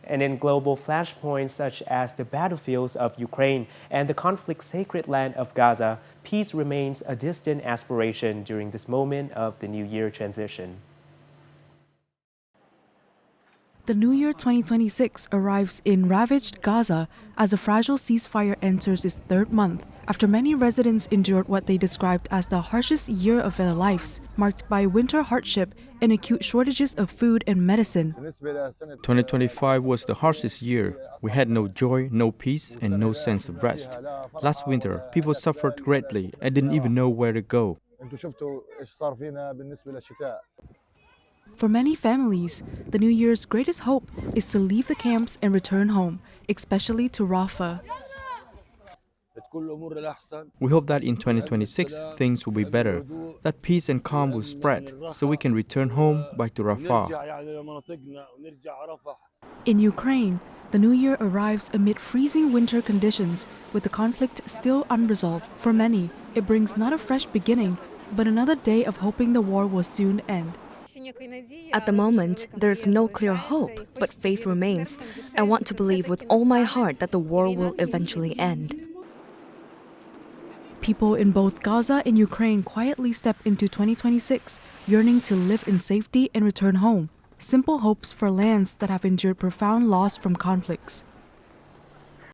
And in global flashpoints such as the battlefields of Ukraine and the conflict sacred land of Gaza, peace remains a distant aspiration during this moment of the New Year transition. The New Year 2026 arrives in ravaged Gaza as a fragile ceasefire enters its third month, after many residents endured what they described as the harshest year of their lives, marked by winter hardship and acute shortages of food and medicine. 2025 was the harshest year. We had no joy, no peace, and no sense of rest. Last winter, people suffered greatly and didn't even know where to go. For many families, the New Year's greatest hope is to leave the camps and return home, especially to Rafah. We hope that in 2026 things will be better, that peace and calm will spread, so we can return home back to Rafah. In Ukraine, the New Year arrives amid freezing winter conditions, with the conflict still unresolved. For many, it brings not a fresh beginning, but another day of hoping the war will soon end. At the moment, there's no clear hope, but faith remains. I want to believe with all my heart that the war will eventually end. People in both Gaza and Ukraine quietly step into 2026, yearning to live in safety and return home. Simple hopes for lands that have endured profound loss from conflicts.